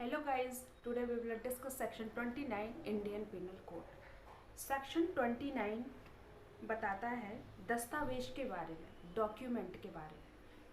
Hello guys, today we will discuss section 29 Indian Penal Code. Section 29 बताता है दस्तावेज के बारे में, डॉक्यूमेंट के बारे में।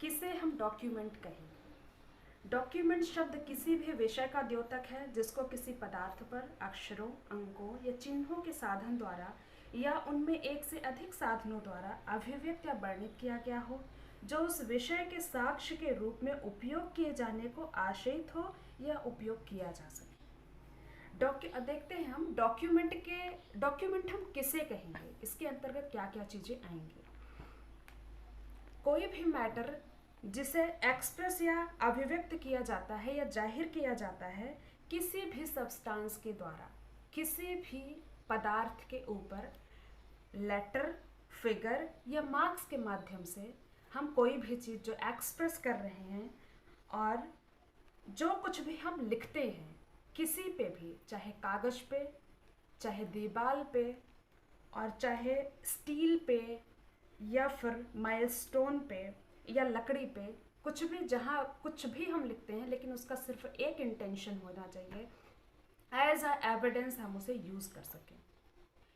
किसे हम डॉक्यूमेंट कहेंगे? डॉक्यूमेंट शब्द किसी भी विषय का द्योतक है जिसको किसी पदार्थ पर अक्षरों, अंकों या चिन्हों के साधन द्वारा या उनमें एक से अधिक साधनों द्वारा अभिव्यक्त या वर्णित किया गया हो, जो उस विषय के साक्ष्य के रूप में उपयोग किए जाने को आशयित हो या उपयोग किया जा सके। देखते हैं हम डॉक्यूमेंट हम किसे कहेंगे, इसके अंतर्गत क्या क्या चीज़ें आएंगी। कोई भी मैटर जिसे एक्सप्रेस या अभिव्यक्त किया जाता है या जाहिर किया जाता है किसी भी सब्सटेंस के द्वारा, किसी भी पदार्थ के ऊपर लेटर, फिगर या मार्क्स के माध्यम से हम कोई भी चीज़ जो एक्सप्रेस कर रहे हैं और जो कुछ भी हम लिखते हैं किसी पे भी, चाहे कागज़ पे, चाहे दीवार पे और चाहे स्टील पे या फिर माइलस्टोन पे या लकड़ी पे, कुछ भी जहाँ कुछ भी हम लिखते हैं, लेकिन उसका सिर्फ एक इंटेंशन होना चाहिए, एज अ एविडेंस हम उसे यूज़ कर सकें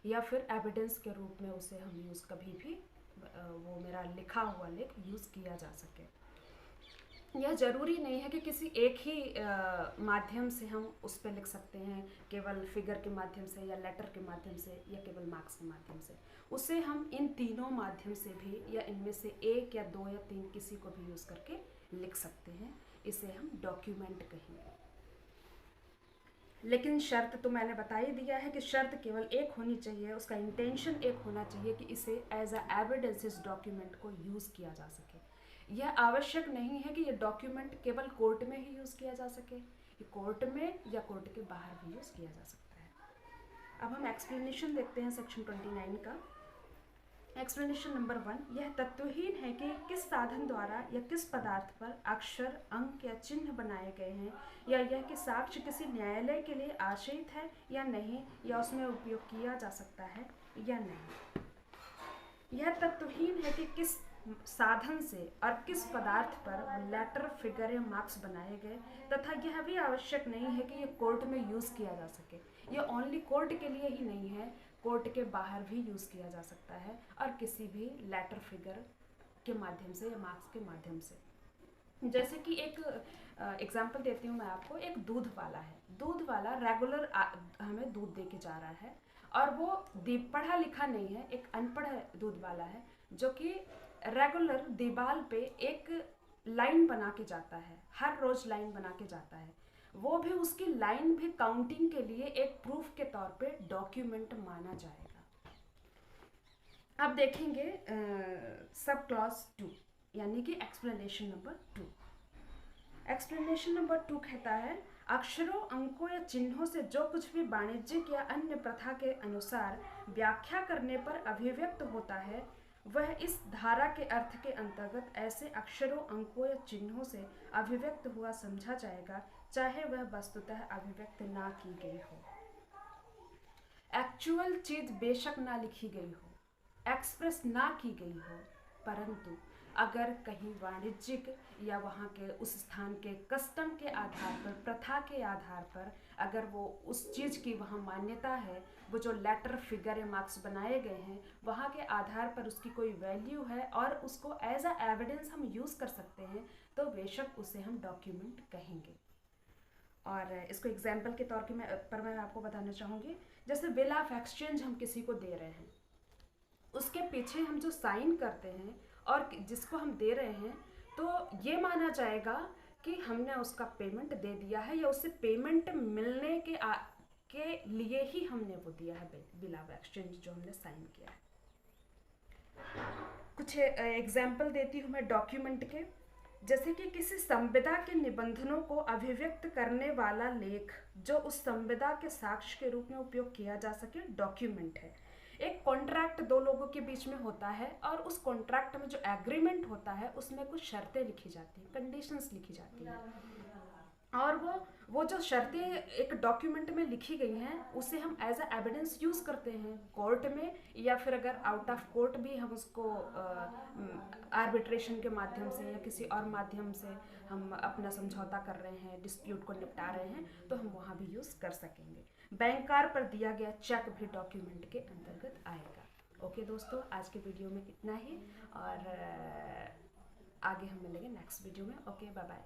या फिर एविडेंस के रूप में उसे हम यूज़ कभी भी वो मेरा लिखा हुआ लेख यूज़ किया जा सके। यह ज़रूरी नहीं है कि किसी एक ही माध्यम से हम उस पर लिख सकते हैं, केवल फिगर के माध्यम से या लेटर के माध्यम से या केवल मार्क्स के माध्यम से। उसे हम इन तीनों माध्यम से भी या इनमें से एक या दो या तीन किसी को भी यूज़ करके लिख सकते हैं। इसे हम डॉक्यूमेंट कहेंगे। लेकिन शर्त तो मैंने बता ही दिया है कि शर्त केवल एक होनी चाहिए, उसका इंटेंशन एक होना चाहिए कि इसे एज अ एविडेंस इस डॉक्यूमेंट को यूज़ किया जा सके। यह आवश्यक नहीं है कि ये डॉक्यूमेंट केवल कोर्ट में ही यूज़ किया जा सके, ये कोर्ट में या कोर्ट के बाहर भी यूज़ किया जा सकता है। अब हम एक्सप्लेनेशन देखते हैं सेक्शन 29 का। एक्सप्लेनेशन नंबर 1, यह तत्वहीन है कि किस साधन द्वारा या किस पदार्थ पर अक्षर, अंक या चिन्ह बनाए गए हैं, या यह कि साक्ष्य किसी न्यायालय के लिए आश्रित है या नहीं, या उसमें उपयोग किया जा सकता है या नहीं। यह तत्वहीन है कि किस साधन से और किस पदार्थ पर लेटर, फिगर या मार्क्स बनाए गए, तथा यह भी आवश्यक नहीं है कि यह कोर्ट में यूज़ किया जा सके। यह ओनली कोर्ट के लिए ही नहीं है, कोर्ट के बाहर भी यूज़ किया जा सकता है और किसी भी लेटर, फिगर के माध्यम से या मार्क्स के माध्यम से। जैसे कि एक एग्जांपल देती हूँ मैं आपको। एक दूध वाला है, दूध वाला रेगुलर हमें दूध दे के जा रहा है और वो पढ़ा लिखा नहीं है, एक अनपढ़ दूध वाला है जो कि रेगुलर दीवार पे एक लाइन बना के जाता है, हर रोज़ लाइन बना के जाता है। वो भी उसकी लाइन भी काउंटिंग के लिए एक प्रूफ के तौर पे डॉक्यूमेंट माना जाएगा। अब देखेंगे सब क्लॉज 2 यानी कि एक्सप्लेनेशन नंबर 2। एक्सप्लेनेशन नंबर 2 कहता है, अक्षरों, अंकों या चिन्हों से जो कुछ भी वाणिज्यिक या अन्य प्रथा के अनुसार व्याख्या करने पर अभिव्यक्त होता है, वह इस धारा के अर्थ के अंतर्गत ऐसे अक्षरों, अंकों या चिन्हों से अभिव्यक्त हुआ समझा जाएगा, चाहे वह वस्तुतः अभिव्यक्त ना की गई हो। एक्चुअल चीज बेशक ना लिखी गई हो, एक्सप्रेस ना की गई हो, परंतु अगर कहीं वाणिज्यिक या वहाँ के उस स्थान के कस्टम के आधार पर, प्रथा के आधार पर, अगर वो उस चीज़ की वहाँ मान्यता है, वो जो लेटर, फिगर या मार्क्स बनाए गए हैं वहाँ के आधार पर उसकी कोई वैल्यू है और उसको एज अ एविडेंस हम यूज़ कर सकते हैं, तो बेशक उसे हम डॉक्यूमेंट कहेंगे। और इसको एग्जाम्पल के तौर पर मैं आपको बताना चाहूँगी। जैसे बिल ऑफ एक्सचेंज हम किसी को दे रहे हैं, उसके पीछे हम जो साइन करते हैं और जिसको हम दे रहे हैं, तो ये माना जाएगा कि हमने उसका पेमेंट दे दिया है या उससे पेमेंट मिलने के लिए ही हमने वो दिया है बिल ऑफ एक्सचेंज जो हमने साइन किया है। कुछ एग्जाम्पल देती हूँ मैं डॉक्यूमेंट के। जैसे कि किसी संविदा के निबंधनों को अभिव्यक्त करने वाला लेख जो उस संविदा के साक्ष्य के रूप में उपयोग किया जा सके, डॉक्यूमेंट है। एक कॉन्ट्रैक्ट दो लोगों के बीच में होता है और उस कॉन्ट्रैक्ट में जो एग्रीमेंट होता है उसमें कुछ शर्तें लिखी जाती हैं, कंडीशंस लिखी जाती हैं। और वो जो शर्तें एक डॉक्यूमेंट में लिखी गई हैं उसे हम एज अ एविडेंस यूज़ करते हैं कोर्ट में, या फिर अगर आउट ऑफ कोर्ट भी हम उसको आर्बिट्रेशन के माध्यम से या किसी और माध्यम से हम अपना समझौता कर रहे हैं, डिस्प्यूट को निपटा रहे हैं, तो हम वहाँ भी यूज़ कर सकेंगे। बैंकर पर दिया गया चेक भी डॉक्यूमेंट के अंतर्गत आएगा। ओके दोस्तों, आज के वीडियो में इतना ही, और आगे हम मिलेंगे नेक्स्ट वीडियो में। Okay, bye bye.